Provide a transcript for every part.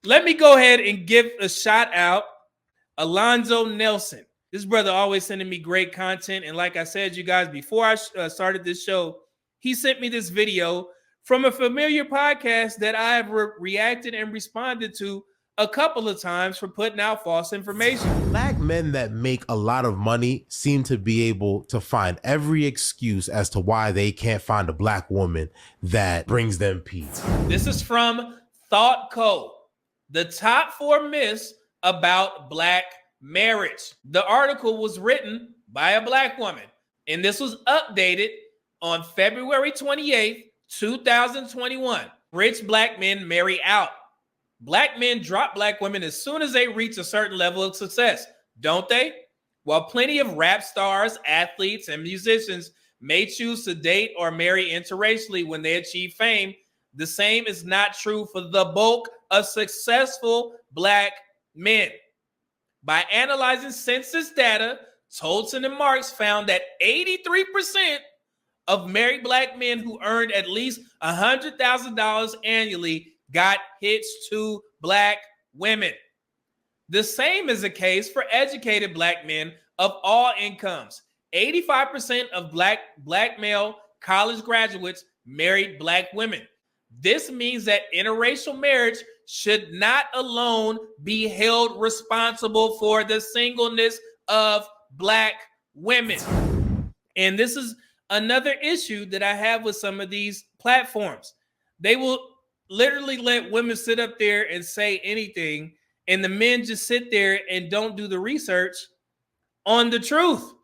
Let me go ahead and give a shout out Alonzo Nelson. This brother always sending me great content. And like I said, you guys, before I started this show, he sent me this video from a familiar podcast that I have reacted and responded to a couple of times for putting out false information. Black men that make a lot of money seem to be able to find every excuse as to why they can't find a black woman that brings them peace. This is from Thought Co. The top 4 myths about black marriage. The article was written by a black woman, and this was updated on February 28th, 2021. Rich black men marry out. Black men drop black women as soon as they reach a certain level of success, don't they? While plenty of rap stars, athletes, and musicians may choose to date or marry interracially when they achieve fame, the same is not true for the bulk of successful black men. By analyzing census data, Tolson and Marks found that 83% of married black men who earned at least $100,000 annually got hitched to black women. The same is the case for educated black men of all incomes. 85% of black male college graduates married black women. This means that interracial marriage should not alone be held responsible for the singleness of black women. And this is another issue that I have with some of these platforms. They will literally let women sit up there and say anything, and the men just sit there and don't do the research on the truth.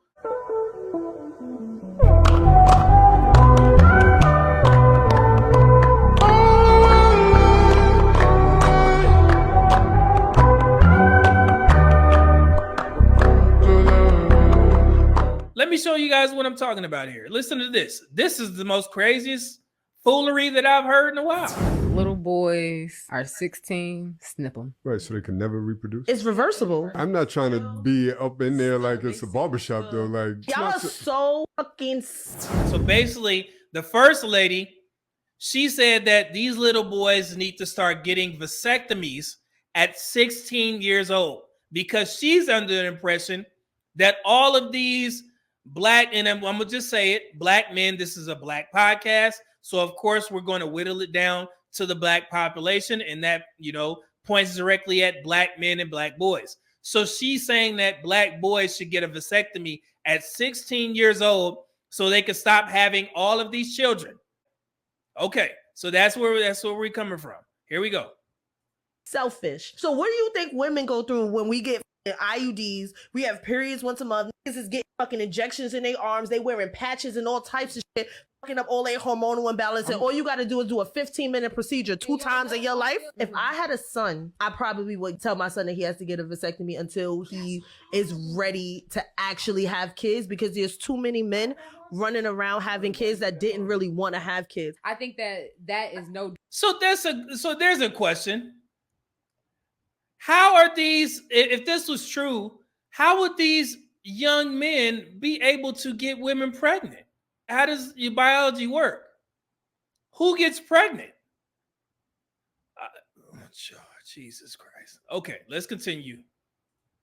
Let me show you guys what I'm talking about here. Listen to this. This is the most craziest foolery that I've heard in a while. Little boys are 16, snip them. Right, so they can never reproduce? It's reversible. I'm not trying to be up in there like it's a barbershop, though. Like, y'all are so fucking... So basically, the first lady, she said that these little boys need to start getting vasectomies at 16 years old because she's under the impression that all of these black, and I'm going to just say it, black men, this is a black podcast. So, of course, we're going to whittle it down to the black population. And that, points directly at black men and black boys. So she's saying that black boys should get a vasectomy at 16 years old so they can stop having all of these children. Okay, so that's where we're coming from. Here we go. Selfish. So what do you think women go through when we get IUDs? We have periods once a month. Niggas is getting fucking injections in their arms. They wearing patches and all types of shit, fucking up all their hormonal imbalance. And all you got to do is do a 15-minute procedure 2 times in your life. If I had a son, I probably would tell my son that he has to get a vasectomy until he is ready to actually have kids, because there's too many men running around having kids that didn't really want to have kids. I think that is no. So there's a question. How are these, if this was true, how would these young men be able to get women pregnant? How does your biology work? Who gets pregnant? Jesus Christ. Okay, let's continue.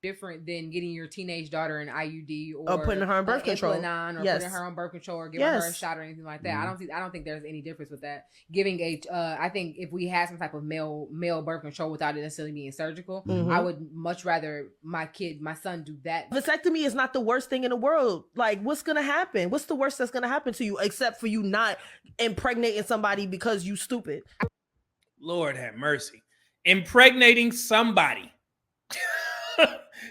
Different than getting your teenage daughter an IUD or putting her on birth control, or putting her on birth control, or giving her a shot or anything like that. Mm-hmm. I don't think there's any difference with that. Giving I think if we had some type of male birth control without it necessarily being surgical, I would much rather my son do that. Vasectomy is not the worst thing in the world. Like, what's gonna happen? What's the worst that's gonna happen to you except for you not impregnating somebody because you stupid? Lord have mercy. Impregnating somebody.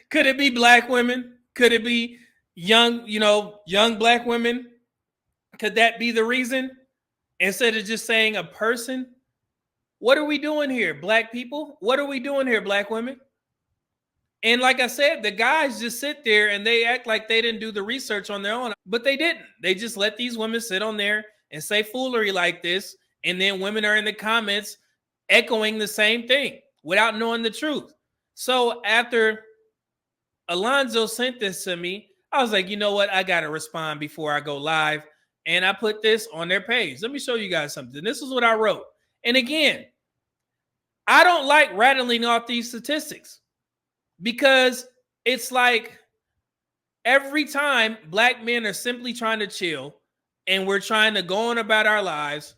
Could it be black women? Could it be young black women? Could that be the reason? Instead of just saying a person? What are we doing here, black people? What are we doing here, black women? And like I said, the guys just sit there and they act like they didn't do the research on their own, but they didn't. They just let these women sit on there and say foolery like this. And then women are in the comments echoing the same thing without knowing the truth. So after Alonzo sent this to me, I was like, you know what? I got to respond before I go live. And I put this on their page. Let me show you guys something. This is what I wrote. And again, I don't like rattling off these statistics because it's like every time black men are simply trying to chill and we're trying to go on about our lives,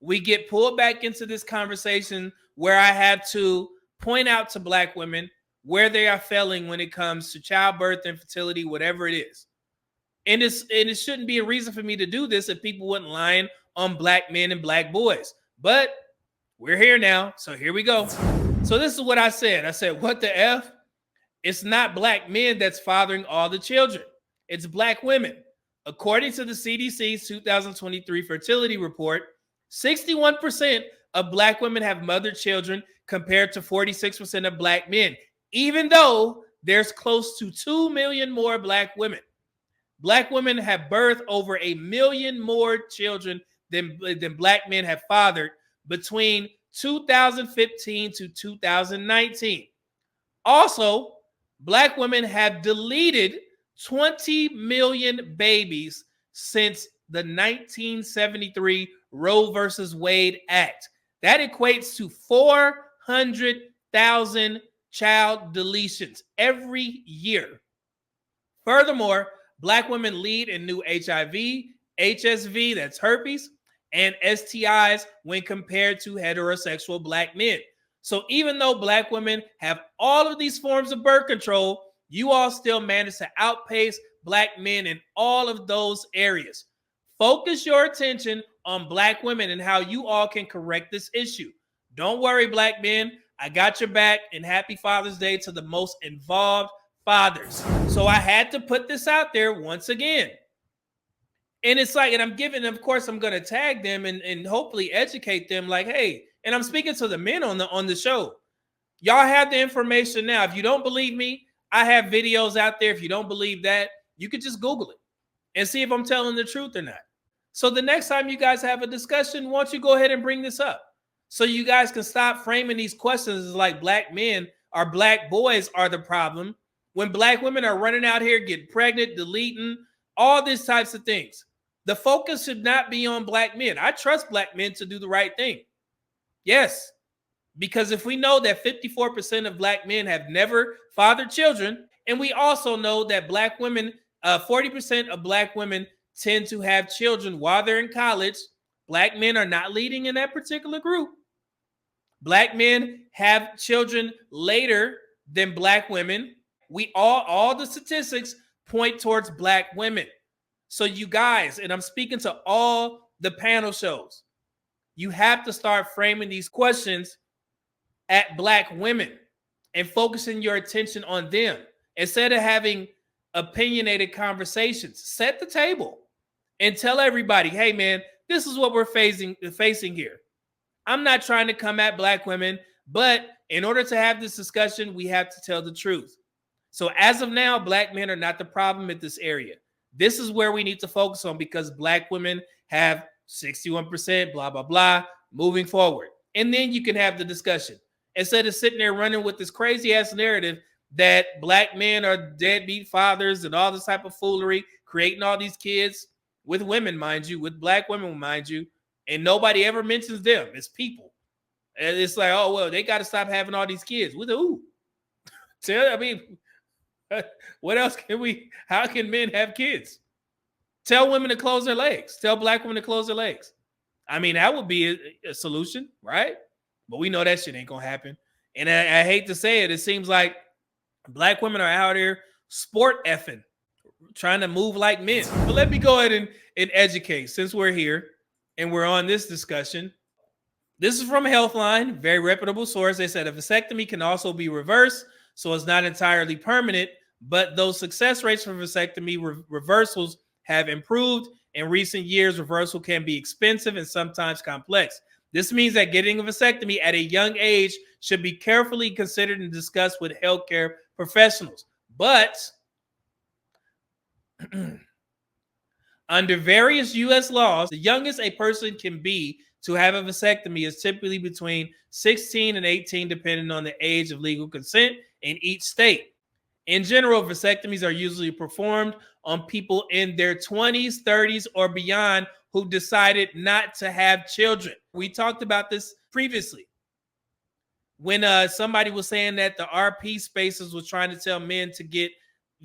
we get pulled back into this conversation where I have to point out to black women where they are failing when it comes to childbirth, infertility, whatever it is. And it shouldn't be a reason for me to do this if people weren't lying on black men and black boys. But we're here now, so here we go. So this is what I said. I said, what the F? It's not black men that's fathering all the children. It's black women. According to the CDC's 2023 fertility report, 61% of black women have mothered children compared to 46% of black men, even though there's close to 2 million more black women. Black women have birthed over 1 million more children than black men have fathered between 2015 to 2019. Also, black women have deleted 20 million babies since the 1973 Roe versus Wade Act. That equates to 400,000 child deletions every year. Furthermore, black women lead in new HIV, HSV, that's herpes, and STIs when compared to heterosexual black men. So even though black women have all of these forms of birth control, you all still manage to outpace black men in all of those areas. Focus your attention on black women and how you all can correct this issue. Don't worry, black men. I got your back, and happy Father's Day to the most involved fathers. So I had to put this out there once again. And it's like, and I'm giving, of course, I'm going to tag them and hopefully educate them like, hey, and I'm speaking to the men on the show. Y'all have the information now. If you don't believe me, I have videos out there. If you don't believe that, you could just Google it and see if I'm telling the truth or not. So the next time you guys have a discussion, why don't you go ahead and bring this up so you guys can stop framing these questions as like black men or black boys are the problem when black women are running out here getting pregnant, deleting, all these types of things. The focus should not be on black men. I trust black men to do the right thing. Yes, because if we know that 54% of black men have never fathered children, and we also know that black women, 40% of black women tend to have children while they're in college, black men are not leading in that particular group. Black men have children later than black women. We all the statistics point towards black women. So you guys, and I'm speaking to all the panel shows, you have to start framing these questions at black women and focusing your attention on them. Instead of having opinionated conversations, set the table and tell everybody, hey man, this is what we're facing here. I'm not trying to come at black women, but in order to have this discussion, we have to tell the truth. So as of now, black men are not the problem in this area. This is where we need to focus on because black women have 61%, blah, blah, blah, moving forward. And then you can have the discussion instead of sitting there running with this crazy ass narrative that black men are deadbeat fathers and all this type of foolery, creating all these kids with women, mind you, with black women, mind you. And nobody ever mentions them. It's people. And it's like, oh, well, they got to stop having all these kids. With who? I mean, what else how can men have kids? Tell women to close their legs. Tell black women to close their legs. I mean, that would be a solution, right? But we know that shit ain't going to happen. And I hate to say it. It seems like black women are out here sport effing, trying to move like men. But let me go ahead and educate since we're here and we're on this discussion. This is from Healthline, very reputable source. They said a vasectomy can also be reversed, so it's not entirely permanent, but those success rates for vasectomy reversals have improved. In recent years, reversal can be expensive and sometimes complex. This means that getting a vasectomy at a young age should be carefully considered and discussed with healthcare professionals. But under various U.S. laws, the youngest a person can be to have a vasectomy is typically between 16 and 18, depending on the age of legal consent in each state. In general, vasectomies are usually performed on people in their 20s, 30s, or beyond who decided not to have children. We talked about this previously. when somebody was saying that the RP spaces was trying to tell men to get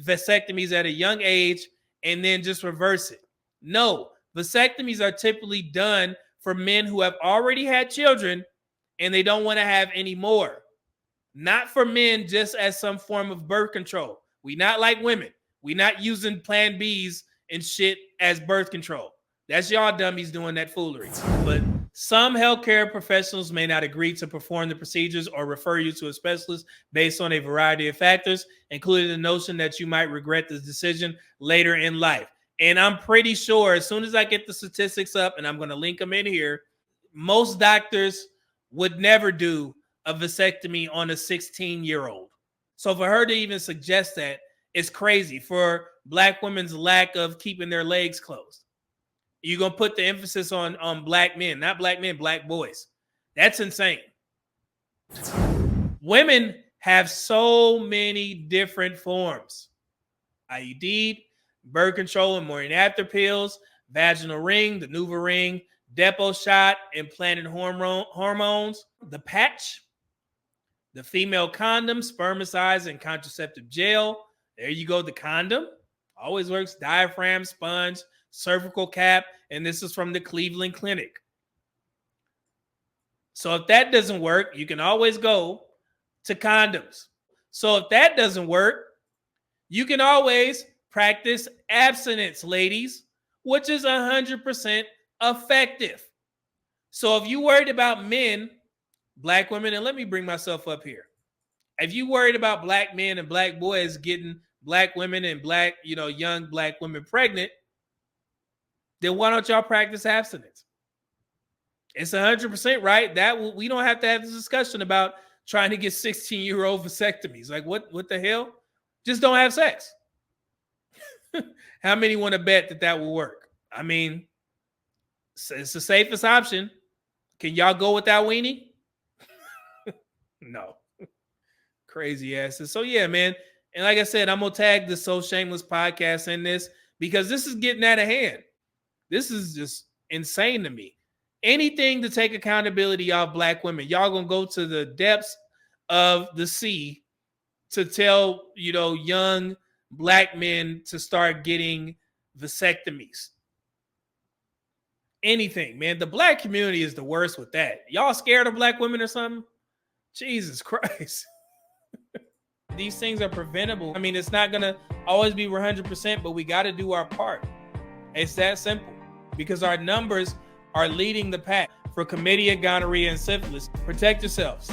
vasectomies at a young age and then just reverse it. No, vasectomies are typically done for men who have already had children and they don't want to have any more. Not for men just as some form of birth control. We not like women. We not using Plan Bs and shit as birth control. That's y'all dummies doing that foolery. But some healthcare professionals may not agree to perform the procedures or refer you to a specialist based on a variety of factors, including the notion that you might regret this decision later in life. And I'm pretty sure as soon as I get the statistics up, and I'm going to link them in here, most doctors would never do a vasectomy on a 16-year-old. So for her to even suggest that is crazy for Black women's lack of keeping their legs closed. You're going to put the emphasis on Black men, not Black men, Black boys. That's insane. Women have so many different forms. IUD, birth control and morning after pills, vaginal ring, the Nuva ring, depot shot, implanted hormones, the patch, the female condom, spermicide and contraceptive gel. There you go, the condom. Always works. Diaphragm, sponge, cervical cap, and this is from the Cleveland Clinic. So if that doesn't work, you can always go to condoms. So if that doesn't work, you can always practice abstinence, ladies, which is 100% effective. So if you worried about men, Black women, and let me bring myself up here. If you worried about Black men and Black boys getting Black women and Black, young Black women pregnant, then why don't y'all practice abstinence? It's 100% right. That we don't have to have this discussion about trying to get 16-year-old vasectomies. Like what the hell? Just don't have sex. How many want to bet that will work? I mean, it's the safest option. Can y'all go without weenie? No. Crazy asses. So yeah, man. And like I said, I'm going to tag the So Shameless podcast in this because this is getting out of hand. This is just insane to me. Anything to take accountability off Black women. Y'all going to go to the depths of the sea to tell, young Black men to start getting vasectomies. Anything, man. The Black community is the worst with that. Y'all scared of Black women or something? Jesus Christ. These things are preventable. I mean, it's not going to always be 100%, but we got to do our part. It's that simple because our numbers are leading the pack for chlamydia, gonorrhea, and syphilis. Protect yourselves.